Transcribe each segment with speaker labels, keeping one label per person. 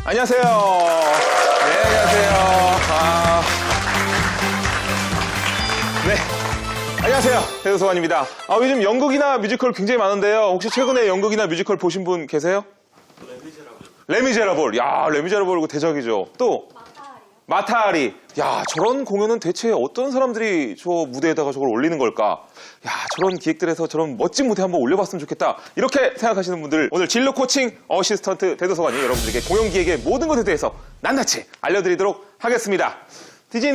Speaker 1: 안녕하세요. 네, 안녕하세요. 네. 안녕하세요. 대도서관입니다. 요즘 연극이나 뮤지컬 굉장히 많은데요. 혹시 최근에 연극이나 뮤지컬 보신 분 계세요? 레미제라블. 야, 레미제라블 이거 대작이죠. 또? 마타리. 야, 저런 공연은 대체 어떤 사람들이 저 무대에다가 저걸 올리는 걸까? 야, 저런 기획들에서 저런 멋진 무대 한번 올려봤으면 좋겠다. 이렇게 생각하시는 분들, 오늘 진로 코칭 어시스턴트 대도서관이 여러분들에게 공연 기획의 모든 것에 대해서 낱낱이 알려드리도록 하겠습니다. DJ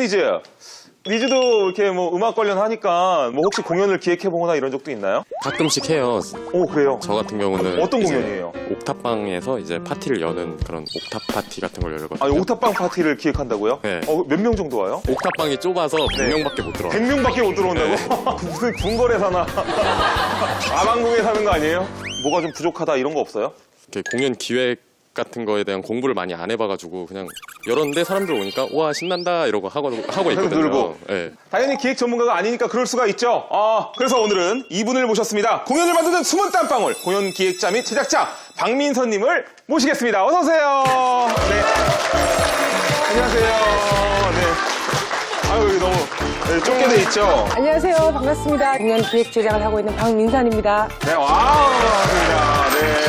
Speaker 1: 니즈도 이렇게 뭐 음악 관련 하니까 뭐 혹시 공연을 기획해보거나 이런 적도 있나요?
Speaker 2: 가끔씩 해요.
Speaker 1: 오, 그래요?
Speaker 2: 저 같은 경우는
Speaker 1: 어떤
Speaker 2: 이제
Speaker 1: 공연이에요?
Speaker 2: 옥탑방에서 이제 파티를 여는 그런 옥탑 파티 같은 걸 열거든요.
Speaker 1: 옥탑방 파티를 기획한다고요?
Speaker 2: 네.
Speaker 1: 몇 명 정도 와요?
Speaker 2: 옥탑방이 좁아서 100명밖에 못 들어와요.
Speaker 1: 100명밖에 못 들어온다고? 무슨 궁궐에 사나? 아방궁에 사는 거 아니에요? 뭐가 좀 부족하다 이런 거 없어요?
Speaker 2: 이렇게 공연 기획 같은 거에 대한 공부를 많이 안 해봐가지고 그냥 열었는데 사람들 오니까 와 신난다 이러고 하고 있거든요.
Speaker 1: 놀고.
Speaker 2: 네.
Speaker 1: 당연히 기획 전문가가 아니니까 그럴 수가 있죠. 그래서 오늘은 이분을 모셨습니다. 공연을 만드는 숨은 땀방울 공연 기획자 및 제작자 박민선님을 모시겠습니다. 어서 오세요. 네. 안녕하세요. 네. 여기 너무 좁게 돼 있죠.
Speaker 3: 안녕하세요. 반갑습니다. 공연 기획 제작을 하고 있는 박민선입니다.
Speaker 1: 네, 반갑습니다. 네.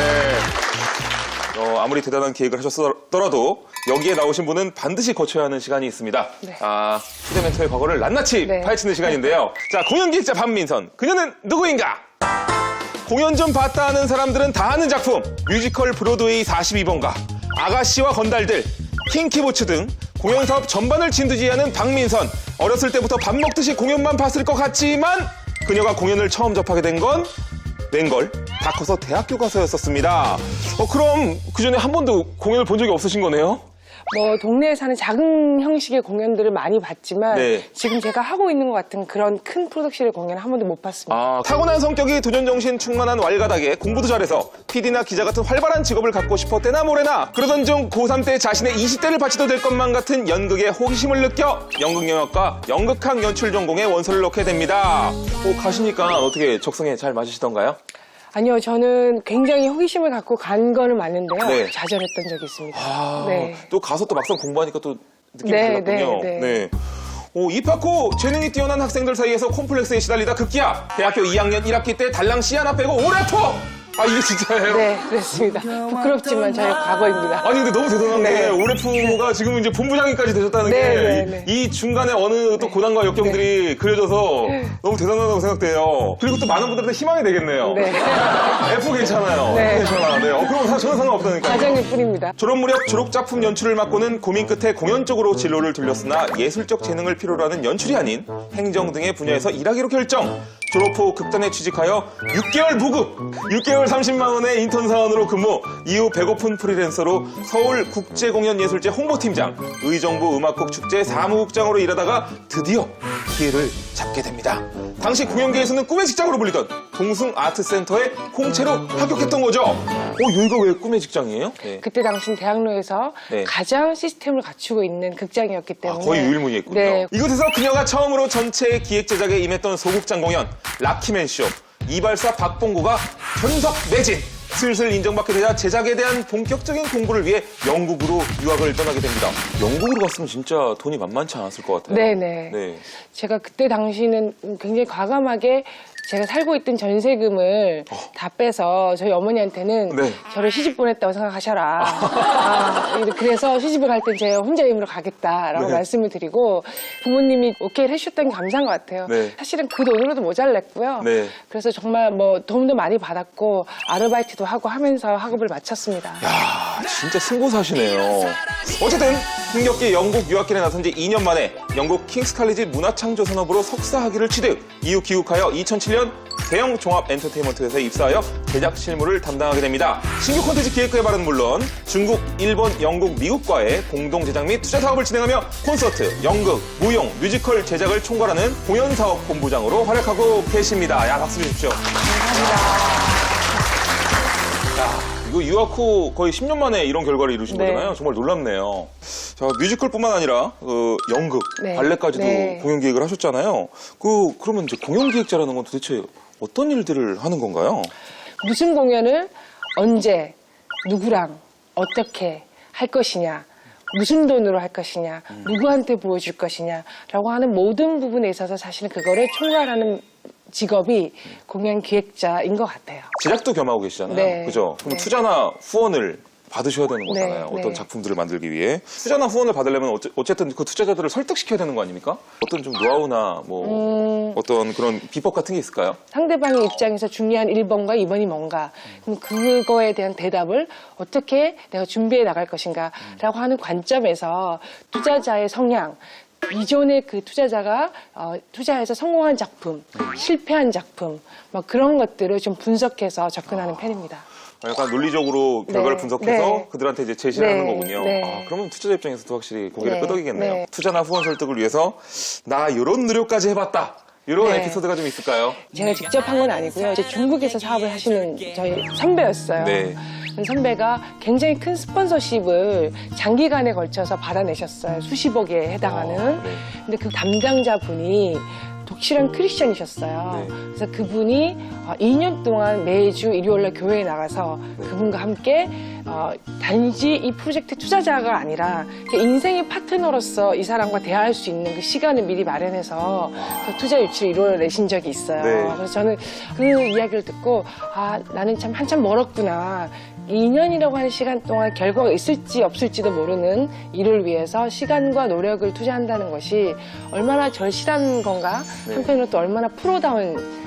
Speaker 1: 아무리 대단한 기획을 하셨더라도 여기에 나오신 분은 반드시 거쳐야 하는 시간이 있습니다.
Speaker 3: 네.
Speaker 1: 휴대 멘토의 과거를 낱낱이
Speaker 3: 네.
Speaker 1: 파헤치는 시간인데요. 자, 공연 기획자 박민선. 그녀는 누구인가? 공연 좀 봤다 하는 사람들은 다 아는 작품. 뮤지컬 브로드웨이 42번가, 아가씨와 건달들, 킹키보츠 등 공연 사업 전반을 진두지휘하는 박민선. 어렸을 때부터 밥 먹듯이 공연만 봤을 것 같지만 그녀가 공연을 처음 접하게 된 건 웬걸? 다 커서 대학교 가서였었습니다. 그럼 그 전에 한 번도 공연을 본 적이 없으신 거네요?
Speaker 3: 동네에 사는 작은 형식의 공연들을 많이 봤지만
Speaker 1: 네.
Speaker 3: 지금 제가 하고 있는 것 같은 그런 큰 프로덕션의 공연은 한 번도 못 봤습니다.
Speaker 1: 타고난 성격이 도전정신 충만한 왈가닥에 공부도 잘해서 PD나 기자 같은 활발한 직업을 갖고 싶었대나 뭐래나 그러던 중 고3 때 자신의 20대를 바쳐도 될 것만 같은 연극에 호기심을 느껴 연극영화과 연극학 연출 전공에 원서를 넣게 됩니다. 가시니까 어떻게 적성에 잘 맞으시던가요?
Speaker 3: 아니요, 저는 굉장히 호기심을 갖고 간 거는 맞는데요.
Speaker 1: 네.
Speaker 3: 좌절했던 적이 있습니다. 네.
Speaker 1: 또 가서 또 막상 공부하니까 또 느낌이
Speaker 3: 네,
Speaker 1: 달랐군요.
Speaker 3: 네.
Speaker 1: 입학 후 재능이 뛰어난 학생들 사이에서 콤플렉스에 시달리다 급기야 대학교 2학년 1학기 때 달랑 C 하나 빼고 오래포! 이게 진짜예요?
Speaker 3: 네, 그렇습니다. 부끄럽지만 저의 과거입니다.
Speaker 1: 아니 근데 너무 대단한 게
Speaker 3: 네.
Speaker 1: 오래프가 지금 이제 본부장님까지 되셨다는
Speaker 3: 네.
Speaker 1: 게 이 중간에 어느 또 고난과 역경들이 그려져서 너무 대단하다고 생각돼요. 그리고 또 많은 분들한테 희망이 되겠네요.
Speaker 3: 네.
Speaker 1: F 괜찮아요.
Speaker 3: 네.
Speaker 1: 괜찮아. 네. 그럼 저는 상관없다니까요.
Speaker 3: 과정일 뿐입니다.
Speaker 1: 졸업 무렵 졸업작품 연출을 맡고는 고민 끝에 공연 쪽으로 진로를 돌렸으나 예술적 재능을 필요로 하는 연출이 아닌 행정 등의 분야에서 일하기로 결정. 졸업 후 극단에 취직하여 6개월 무급, 6개월 30만 원의 인턴 사원으로 근무, 이후 배고픈 프리랜서로 서울국제공연예술제 홍보팀장, 의정부 음악국 축제 사무국장으로 일하다가 드디어 기회를 잡게 됩니다. 당시 공연계에서는 꿈의 직장으로 불리던 동숭아트센터에 공채로 합격했던 거죠. 여기가 왜 꿈의 직장이에요? 네.
Speaker 3: 그때 당시 대학로에서
Speaker 1: 네.
Speaker 3: 가장 시스템을 갖추고 있는 극장이었기 때문에
Speaker 1: 거의 유일무이했군요.
Speaker 3: 네.
Speaker 1: 이곳에서 그녀가 처음으로 전체 기획 제작에 임했던 소극장 공연 락키맨쇼 이발사 박봉구가 전석 매진. 슬슬 인정받게 되자 제작에 대한 본격적인 공부를 위해 영국으로 유학을 떠나게 됩니다. 영국으로 갔으면 진짜 돈이 만만치 않았을 것 같아요.
Speaker 3: 네네.
Speaker 1: 네.
Speaker 3: 제가 그때 당시는 굉장히 과감하게 제가 살고 있던 전세금을 다 빼서 저희 어머니한테는
Speaker 1: 네.
Speaker 3: 저를 시집 보냈다고 생각하셔라. 그래서 시집을 갈 땐 제가 혼자 힘으로 가겠다라고
Speaker 1: 네.
Speaker 3: 말씀을 드리고 부모님이 오케이를 해주셨던 게 감사한 것 같아요.
Speaker 1: 네.
Speaker 3: 사실은 그 돈으로도 모자랐고요.
Speaker 1: 네.
Speaker 3: 그래서 정말 도움도 많이 받았고 아르바이트도 하고 하면서 학업을 마쳤습니다.
Speaker 1: 진짜 승부사시네요. 어쨌든 흥겹게 영국 유학길에 나선 지 2년 만에 영국 킹스 칼리지 문화창조산업으로 석사학위를 취득. 이후 귀국하여 2007년 대형 종합 엔터테인먼트 회사에 입사하여 제작 실무를 담당하게 됩니다. 신규 콘텐츠 기획 개발은 물론 중국, 일본, 영국, 미국과의 공동 제작 및 투자 사업을 진행하며 콘서트, 연극, 무용, 뮤지컬 제작을 총괄하는 공연사업 본부장으로 활약하고 계십니다. 박수 주십시오.
Speaker 3: 감사합니다.
Speaker 1: 이거 유학 후 거의 10년 만에 이런 결과를 이루신
Speaker 3: 네.
Speaker 1: 거잖아요. 정말 놀랍네요. 자, 뮤지컬뿐만 아니라 연극,
Speaker 3: 네.
Speaker 1: 발레까지도
Speaker 3: 네.
Speaker 1: 공연 기획을 하셨잖아요. 그러면 이제 공연 기획자라는 건 도대체 어떤 일들을 하는 건가요?
Speaker 3: 무슨 공연을 언제 누구랑 어떻게 할 것이냐, 무슨 돈으로 할 것이냐, 누구한테 보여줄 것이냐라고 하는 모든 부분에 있어서 사실은 그거를 총괄하는 직업이 공연 기획자인 것 같아요.
Speaker 1: 제작도 겸하고 계시잖아요.
Speaker 3: 네.
Speaker 1: 그죠? 그럼
Speaker 3: 네.
Speaker 1: 투자나 후원을 받으셔야 되는 거잖아요.
Speaker 3: 네.
Speaker 1: 어떤 작품들을 만들기 위해. 투자나 후원을 받으려면 어쨌든 그 투자자들을 설득시켜야 되는 거 아닙니까? 어떤 좀 노하우나 뭐 어떤 그런 비법 같은 게 있을까요?
Speaker 3: 상대방의 입장에서 중요한 1번과 2번이 뭔가, 그럼 그거에 대한 대답을 어떻게 내가 준비해 나갈 것인가라고 하는 관점에서 투자자의 성향, 기존의 그 투자자가 투자해서 성공한 작품, 실패한 작품, 뭐 그런 것들을 좀 분석해서 접근하는 편입니다.
Speaker 1: 약간 논리적으로 결과를
Speaker 3: 네,
Speaker 1: 분석해서
Speaker 3: 네.
Speaker 1: 그들한테 이제 제시를
Speaker 3: 네,
Speaker 1: 하는 거군요.
Speaker 3: 네.
Speaker 1: 아, 그러면 투자자 입장에서도 확실히 고개를
Speaker 3: 네,
Speaker 1: 끄덕이겠네요.
Speaker 3: 네.
Speaker 1: 투자나 후원 설득을 위해서 나 이런 노력까지 해봤다. 이런
Speaker 3: 네.
Speaker 1: 에피소드가 좀 있을까요?
Speaker 3: 제가 직접 한 건 아니고요. 이제 중국에서 사업을 하시는 저희 선배였어요.
Speaker 1: 네.
Speaker 3: 그 선배가 굉장히 큰 스폰서십을 장기간에 걸쳐서 받아내셨어요. 수십억에 해당하는.
Speaker 1: 네.
Speaker 3: 근데 그 담당자분이 독실한 크리스천이셨어요.
Speaker 1: 네.
Speaker 3: 그래서 그분이 2년 동안 매주 일요일날 교회에 나가서 그분과 함께 단지 이 프로젝트 투자자가 아니라 그 인생의 파트너로서 이 사람과 대화할 수 있는 그 시간을 미리 마련해서 그 투자 유치를 이뤄내신 적이 있어요.
Speaker 1: 네.
Speaker 3: 그래서 저는 그 이야기를 듣고 나는 참 한참 멀었구나. 2년이라고 하는 시간 동안 결과가 있을지 없을지도 모르는 일을 위해서 시간과 노력을 투자한다는 것이 얼마나 절실한 건가, 한편으로 또 얼마나 프로다운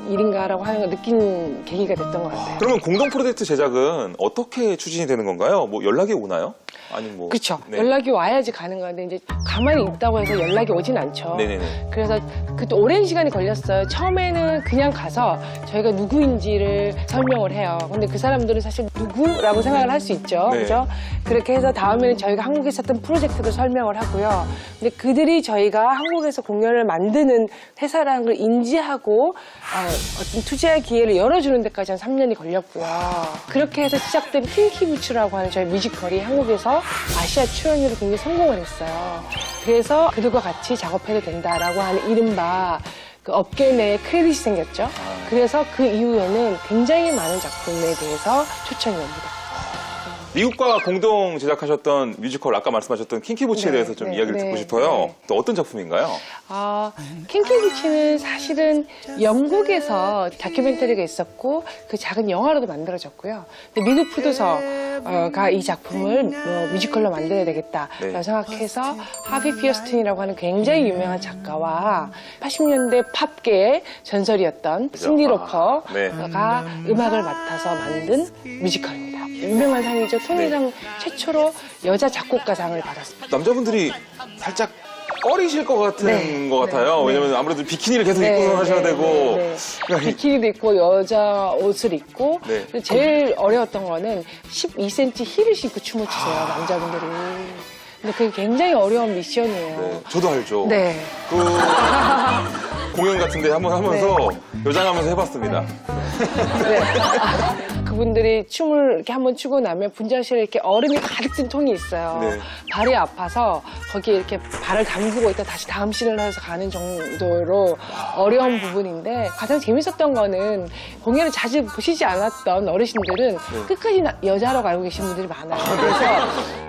Speaker 3: 일인가라고 하는 걸 느낀 계기가 됐던 것 같아요.
Speaker 1: 그러면 공동 프로젝트 제작은 어떻게 추진이 되는 건가요? 뭐 연락이 오나요? 아니면 뭐
Speaker 3: 그렇죠.
Speaker 1: 네.
Speaker 3: 연락이 와야지 가능한데 이제 가만히 있다고 해서 연락이 오진 않죠.
Speaker 1: 네네네.
Speaker 3: 그래서 그것도 오랜 시간이 걸렸어요. 처음에는 그냥 가서 저희가 누구인지를 설명을 해요. 근데 그 사람들은 사실 누구라고 생각을 할 수 있죠.
Speaker 1: 네.
Speaker 3: 그죠? 그렇게 해서 다음에는 저희가 한국에 있었던 프로젝트도 설명을 하고요. 근데 그들이 저희가 한국에서 공연을 만드는 회사라는 걸 인지하고 어떤 투자의 기회를 열어주는 데까지 한 3년이 걸렸고요. 그렇게 해서 시작된 킹키부츠라고 하는 저희 뮤지컬이 한국에서 아시아 출연료로 굉장히 성공을 했어요. 그래서 그들과 같이 작업해도 된다라고 하는 이른바 그 업계 내에 크레딧이 생겼죠. 그래서 그 이후에는 굉장히 많은 작품에 대해서 초청이 옵니다.
Speaker 1: 미국과 공동 제작하셨던 뮤지컬 아까 말씀하셨던 킹키부츠에
Speaker 3: 네,
Speaker 1: 대해서 좀
Speaker 3: 네,
Speaker 1: 이야기를
Speaker 3: 네,
Speaker 1: 듣고 싶어요.
Speaker 3: 네.
Speaker 1: 또 어떤 작품인가요?
Speaker 3: 킹키부츠는 사실은 영국에서 다큐멘터리가 있었고 그 작은 영화로도 만들어졌고요. 근데 미국 프로듀서가 이 작품을 뮤지컬로 만들어야 되겠다라고
Speaker 1: 네.
Speaker 3: 생각해서 하비 피어스틴이라고 하는 굉장히 유명한 작가와 80년대 팝계의 전설이었던 신디 로퍼가
Speaker 1: 네.
Speaker 3: 음악을 맡아서 만든 뮤지컬입니다. 유명한 상이죠. 토니상 최초로 여자 작곡가상을 받았습니다.
Speaker 1: 남자분들이 살짝 꺼리실 것 같은
Speaker 3: 네.
Speaker 1: 것 같아요.
Speaker 3: 네.
Speaker 1: 왜냐면 아무래도 비키니를 계속 입고 하셔야 되고. 그러니까
Speaker 3: 비키니도 입고 여자 옷을 입고
Speaker 1: 네.
Speaker 3: 그리고 제일 어려웠던 거는 12cm 힐을 신고 춤을 추세요. 남자분들이. 근데 그게 굉장히 어려운 미션이에요.
Speaker 1: 네, 저도 알죠.
Speaker 3: 네.
Speaker 1: 그 공연 같은데 한번 하면서 여장하면서 해봤습니다.
Speaker 3: 네. 그분들이 춤을 이렇게 한번 추고 나면 분장실에 이렇게 얼음이 가득 든 통이 있어요.
Speaker 1: 네.
Speaker 3: 발이 아파서 거기에 이렇게 발을 담그고 있다 다시 다음 씬을 해서 가는 정도로 어려운 부분인데 가장 재밌었던 거는 공연을 자주 보시지 않았던 어르신들은 끝까지 여자라고 알고 계신 분들이 많아요. 그래서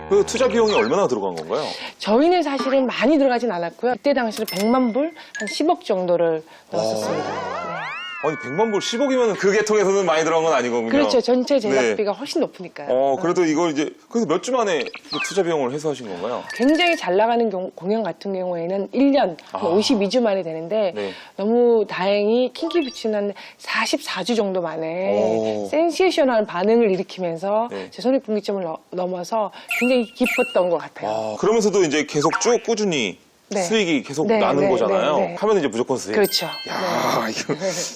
Speaker 1: 그 투자 비용이 얼마나 들어간 건가요?
Speaker 3: 저희는 사실은 많이 들어가진 않았고요. 그때 당시로 100만 불, 한 10억 정도를 넣었었습니다. 네.
Speaker 1: 아니 100만 불 10억이면 그 계통에서는 많이 들어간 건 아니거든요.
Speaker 3: 그렇죠. 전체
Speaker 1: 네.
Speaker 3: 제작비가 훨씬 높으니까요.
Speaker 1: 그래도 이걸 이제 그래서 몇 주 만에 투자 비용을 해소하신 건가요?
Speaker 3: 굉장히 잘 나가는 공연 같은 경우에는 1년, 52주 만에 되는데
Speaker 1: 네.
Speaker 3: 너무 다행히 킹키부츠는 44주 정도 만에
Speaker 1: 오.
Speaker 3: 센세이셔널한 반응을 일으키면서
Speaker 1: 네.
Speaker 3: 제 손익분기점을 넘어서 굉장히 기뻤던 것 같아요.
Speaker 1: 그러면서도 이제 계속 쭉 꾸준히
Speaker 3: 네.
Speaker 1: 수익이 계속
Speaker 3: 네,
Speaker 1: 나는
Speaker 3: 네,
Speaker 1: 거잖아요.
Speaker 3: 네, 네.
Speaker 1: 하면 이제 무조건 수익.
Speaker 3: 그렇죠.
Speaker 1: 야,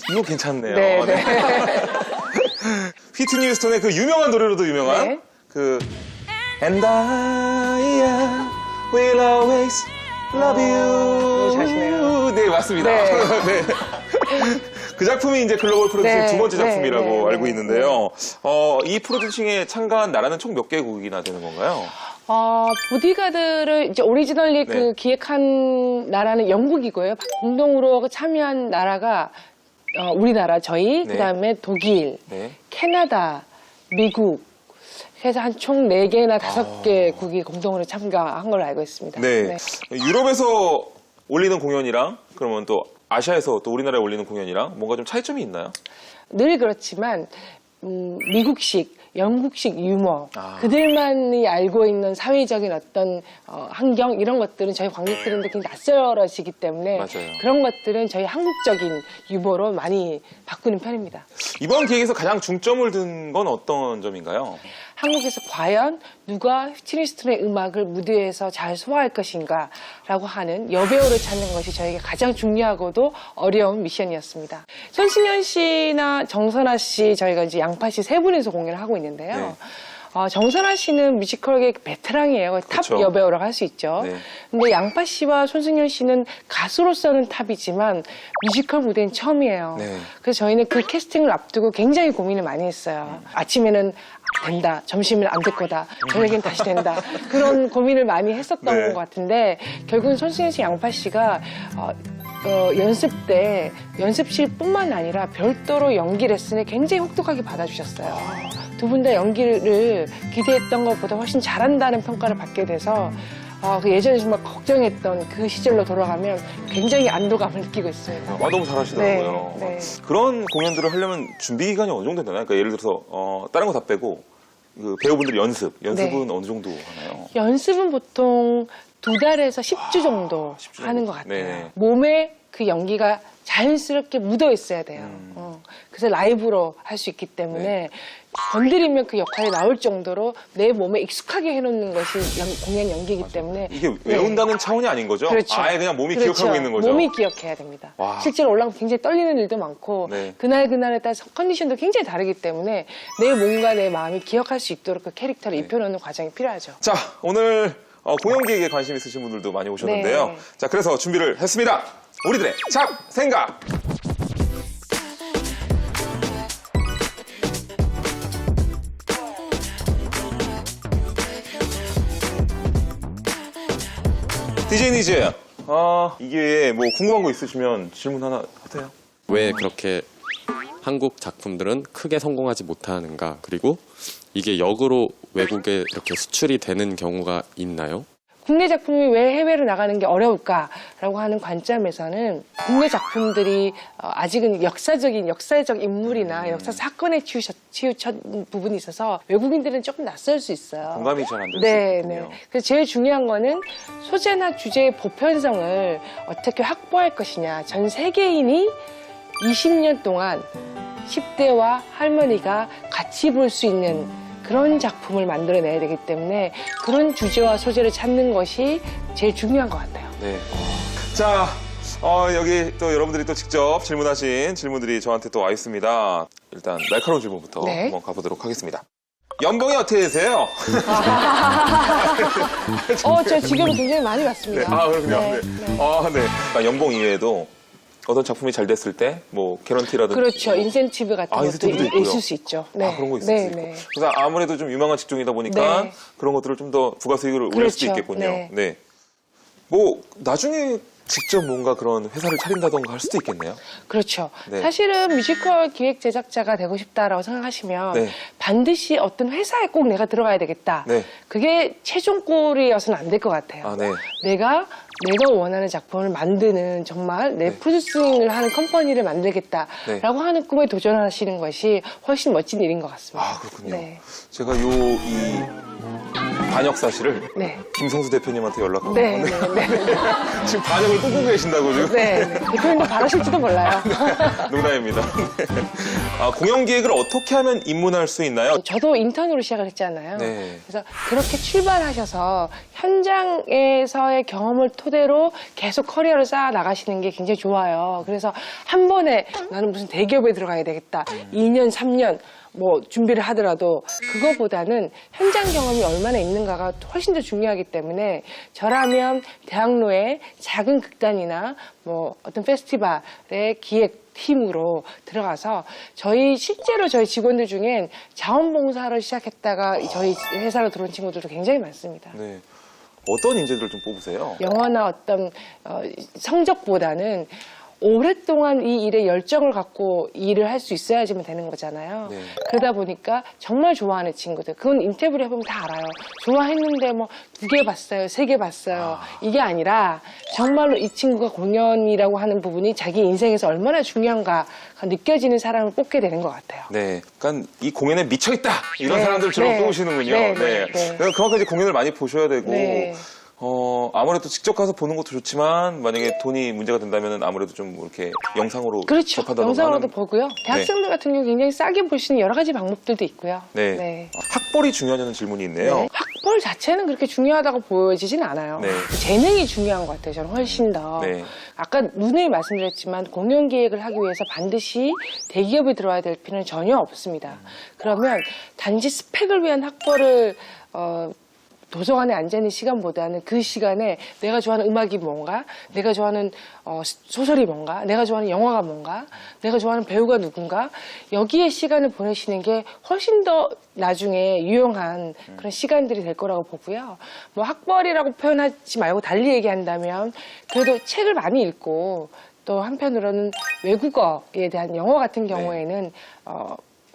Speaker 1: 이거 괜찮네요.
Speaker 3: 네, 네.
Speaker 1: 휘트니 휴스턴의 그 유명한 노래로도 유명한
Speaker 3: 네.
Speaker 1: 그 And I will always love you.
Speaker 3: 잘하시네요.
Speaker 1: 네, 맞습니다.
Speaker 3: 네.
Speaker 1: 네. 그 작품이 이제 글로벌 프로듀싱
Speaker 3: 네,
Speaker 1: 두 번째
Speaker 3: 네,
Speaker 1: 작품이라고
Speaker 3: 네,
Speaker 1: 알고
Speaker 3: 네,
Speaker 1: 있는데요. 이 프로듀싱에 참가한 나라는 총 몇 개국이나 되는 건가요?
Speaker 3: 보디가드를 이제 오리지널리
Speaker 1: 네.
Speaker 3: 그 기획한 나라는 영국이고요. 공동으로 참여한 나라가 우리나라, 저희,
Speaker 1: 네.
Speaker 3: 그다음에 독일,
Speaker 1: 네.
Speaker 3: 캐나다, 미국, 해서 한 총 4개나 5개 국이 공동으로 참가한 걸로 알고 있습니다.
Speaker 1: 네. 유럽에서 올리는 공연이랑 그러면 또 아시아에서 또 우리나라에 올리는 공연이랑 뭔가 좀 차이점이 있나요?
Speaker 3: 늘 그렇지만 미국식, 영국식 유머, 그들만이 알고 있는 사회적인 어떤 환경 이런 것들은 저희 관객들한테 굉장히 낯설어지기 때문에
Speaker 1: 맞아요.
Speaker 3: 그런 것들은 저희 한국적인 유머로 많이 바꾸는 편입니다.
Speaker 1: 이번 기획에서 가장 중점을 둔 건 어떤 점인가요?
Speaker 3: 한국에서 과연 누가 휘트니 휴스턴의 음악을 무대에서 잘 소화할 것인가라고 하는 여배우를 찾는 것이 저에게 가장 중요하고도 어려운 미션이었습니다. 손승연 씨나 정선아 씨 저희가 이제 양파 씨 세 분이서 공연을 하고 있는데요.
Speaker 1: 네.
Speaker 3: 정선아 씨는 뮤지컬계 베테랑이에요. 탑
Speaker 1: 그렇죠.
Speaker 3: 여배우라고 할 수 있죠.
Speaker 1: 네.
Speaker 3: 근데 양파 씨와 손승연 씨는 가수로서는 탑이지만 뮤지컬 무대는 처음이에요.
Speaker 1: 네.
Speaker 3: 그래서 저희는 그 캐스팅을 앞두고 굉장히 고민을 많이 했어요. 아침에는 된다, 점심에는 안 될 거다, 저녁엔 다시 된다. 그런 고민을 많이 했었던
Speaker 1: 네.
Speaker 3: 것 같은데 결국은 손승연 씨, 양파 씨가 연습 때 연습실뿐만 아니라 별도로 연기 레슨을 굉장히 혹독하게 받아주셨어요. 두 분 다 연기를 기대했던 것보다 훨씬 잘한다는 평가를 받게 돼서 그 예전에 정말 걱정했던 그 시절로 돌아가면 굉장히 안도감을 느끼고 있습니다.
Speaker 1: 너무 잘하시더라고요.
Speaker 3: 네, 네.
Speaker 1: 그런 공연들을 하려면 준비 기간이 어느 정도 되나요? 그러니까 예를 들어서 다른 거 다 빼고 그 배우분들 연습은
Speaker 3: 네.
Speaker 1: 어느 정도 하나요?
Speaker 3: 연습은 보통 2달에서 10주 정도
Speaker 1: 10주 정도.
Speaker 3: 하는 것 같아요.
Speaker 1: 네.
Speaker 3: 몸에 그 연기가 자연스럽게 묻어 있어야 돼요. 그래서 라이브로 할 수 있기 때문에
Speaker 1: 네.
Speaker 3: 건드리면 그 역할이 나올 정도로 내 몸에 익숙하게 해놓는 것이 공연 연기이기 때문에
Speaker 1: 이게 외운다는 차원이 아닌 거죠?
Speaker 3: 그렇죠.
Speaker 1: 아예 그냥 몸이
Speaker 3: 그렇죠.
Speaker 1: 기억하고 있는 거죠?
Speaker 3: 몸이 기억해야 됩니다.
Speaker 1: 와.
Speaker 3: 실제로 올라가면 굉장히 떨리는 일도 많고
Speaker 1: 네.
Speaker 3: 그날에 따라서 컨디션도 굉장히 다르기 때문에 내 몸과 내 마음이 기억할 수 있도록 그 캐릭터를 입혀놓는 과정이 필요하죠.
Speaker 1: 자, 오늘 공연 기획에 관심 있으신 분들도 많이 오셨는데요.
Speaker 3: 네.
Speaker 1: 자, 그래서 준비를 했습니다. 우리들의 잡생각! DJ 니즈, 이 기회에 뭐 궁금한 거 있으시면 질문 하나 하세요.
Speaker 2: 왜 그렇게 한국 작품들은 크게 성공하지 못하는가? 그리고 이게 역으로 외국에 이렇게 수출이 되는 경우가 있나요?
Speaker 3: 국내 작품이 왜 해외로 나가는 게 어려울까라고 하는 관점에서는 국내 작품들이 아직은 역사적 인물이나 역사 사건에 치우친 부분이 있어서 외국인들은 조금 낯설 수 있어요.
Speaker 1: 공감이 잘 안 될 수
Speaker 3: 네,
Speaker 1: 있거든요.
Speaker 3: 네. 그래서 제일 중요한 거는 소재나 주제의 보편성을 어떻게 확보할 것이냐. 전 세계인이 20년 동안 10대와 할머니가 같이 볼 수 있는 그런 작품을 만들어내야 되기 때문에 그런 주제와 소재를 찾는 것이 제일 중요한 것 같아요.
Speaker 1: 네. 자, 여기 또 여러분들이 또 직접 질문하신 질문들이 저한테 또 와 있습니다. 일단 날카로운 질문부터
Speaker 3: 네.
Speaker 1: 한번 가보도록 하겠습니다. 연봉이 어떻게 되세요?
Speaker 3: 저 지금 굉장히 많이
Speaker 1: 네.
Speaker 3: 왔습니다.
Speaker 1: 그렇군요.
Speaker 3: 네,
Speaker 1: 네.
Speaker 3: 네.
Speaker 1: 그러니까 연봉 이외에도 어떤 작품이 잘 됐을 때, 뭐, 개런티라든지.
Speaker 3: 그렇죠. 인센티브 같은 것도
Speaker 1: 인센티브도 있고요.
Speaker 3: 있을 수 있죠. 네.
Speaker 1: 그런 거 있을 수 있고.
Speaker 3: 네.
Speaker 1: 그래서 아무래도 좀 유망한 직종이다 보니까
Speaker 3: 네.
Speaker 1: 그런 것들을 좀 더 부가 수익을 올릴 수도
Speaker 3: 그렇죠.
Speaker 1: 있겠군요.
Speaker 3: 네.
Speaker 1: 네. 뭐, 나중에 직접 뭔가 그런 회사를 차린다던가 할 수도 있겠네요.
Speaker 3: 그렇죠.
Speaker 1: 네.
Speaker 3: 사실은 뮤지컬 기획 제작자가 되고 싶다라고 생각하시면
Speaker 1: 네.
Speaker 3: 반드시 어떤 회사에 꼭 내가 들어가야 되겠다.
Speaker 1: 네.
Speaker 3: 그게 최종골이어서는 안 될 것 같아요.
Speaker 1: 네.
Speaker 3: 내가 원하는 작품을 만드는 정말 내
Speaker 1: 네.
Speaker 3: 프로듀싱을 하는 컴퍼니를 만들겠다라고
Speaker 1: 네.
Speaker 3: 하는 꿈에 도전하시는 것이 훨씬 멋진 일인 것 같습니다.
Speaker 1: 그렇군요.
Speaker 3: 네.
Speaker 1: 제가 이 반역 사실을
Speaker 3: 네.
Speaker 1: 김성수 대표님한테 연락하고
Speaker 3: 네, 네, 네.
Speaker 1: 지금 반역을 꿈꾸고 계신다고 지금.
Speaker 3: 네, 네. 대표님도 바라실지도 몰라요.
Speaker 1: 농담입니다. 네. 공연 기획을 어떻게 하면 입문할 수 있나요?
Speaker 3: 저도 인턴으로 시작을 했잖아요.
Speaker 1: 네.
Speaker 3: 그래서 그렇게 출발하셔서 현장에서의 경험을 토대로 계속 커리어를 쌓아 나가시는 게 굉장히 좋아요. 그래서 한 번에 나는 무슨 대기업에 들어가야 되겠다. 2년, 3년 뭐 준비를 하더라도 그거보다는 현장 경험이 얼마나 있는가가 훨씬 더 중요하기 때문에 저라면 대학로의 작은 극단이나 뭐 어떤 페스티벌의 기획팀으로 들어가서 실제로 저희 직원들 중엔 자원봉사를 시작했다가 저희 회사로 들어온 친구들도 굉장히 많습니다.
Speaker 1: 네. 어떤 인재들을 좀 뽑으세요?
Speaker 3: 영어나 어떤 성적보다는 오랫동안 이 일에 열정을 갖고 일을 할 수 있어야지만 되는 거잖아요.
Speaker 2: 네.
Speaker 3: 그러다 보니까 정말 좋아하는 친구들, 그건 인터뷰를 해보면 다 알아요. 좋아했는데 뭐 2개 봤어요, 3개 봤어요. 이게 아니라 정말로 이 친구가 공연이라고 하는 부분이 자기 인생에서 얼마나 중요한가 느껴지는 사람을 뽑게 되는 것 같아요.
Speaker 1: 네, 그러니까 이 공연에 미쳐있다 이런
Speaker 3: 네,
Speaker 1: 사람들 주로
Speaker 3: 네.
Speaker 1: 뽑으시는군요.
Speaker 3: 네,
Speaker 1: 네.
Speaker 3: 네, 네.
Speaker 1: 그러니까 그만큼 이제 공연을 많이 보셔야 되고
Speaker 3: 네.
Speaker 1: 아무래도 직접 가서 보는 것도 좋지만 만약에 돈이 문제가 된다면 아무래도 좀 이렇게 영상으로
Speaker 3: 그렇죠.
Speaker 1: 접하다던가
Speaker 3: 영상으로도
Speaker 1: 하는-
Speaker 3: 보고요. 대학생들 같은 경우 굉장히 싸게 볼 수 있는 여러 가지 방법들도 있고요.
Speaker 1: 네. 학벌이 중요하다는 질문이 있네요.
Speaker 3: 네. 학벌 자체는 그렇게 중요하다고 보여지진 않아요.
Speaker 1: 네.
Speaker 3: 재능이 중요한 것 같아요. 저는 훨씬 더.
Speaker 1: 네.
Speaker 3: 아까 누누이 말씀드렸지만 공연 기획을 하기 위해서 반드시 대기업에 들어와야 될 필요는 전혀 없습니다. 그러면 단지 스펙을 위한 학벌을 도서관에 앉아있는 시간보다는 그 시간에 내가 좋아하는 음악이 뭔가, 내가 좋아하는 소설이 뭔가, 내가 좋아하는 영화가 뭔가, 내가 좋아하는 배우가 누군가, 여기에 시간을 보내시는 게 훨씬 더 나중에 유용한 그런 시간들이 될 거라고 보고요. 뭐 학벌이라고 표현하지 말고 달리 얘기한다면 그래도 책을 많이 읽고 또 한편으로는 외국어에 대한 영어 같은 경우에는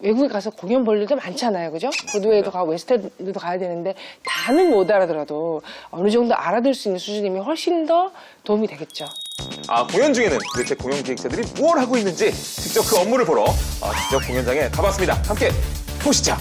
Speaker 3: 외국에 가서 공연 볼 일도 많잖아요. 그죠? 브로드웨이도 가고 웨스트엔드도 가야 되는데 다는 못 알아들어도 어느 정도 알아들 수 있는 수준이면 훨씬 더 도움이 되겠죠.
Speaker 1: 공연 중에는 도대체 공연 기획자들이 뭘 하고 있는지 직접 그 업무를 보러 직접 공연장에 가봤습니다. 함께 보시죠.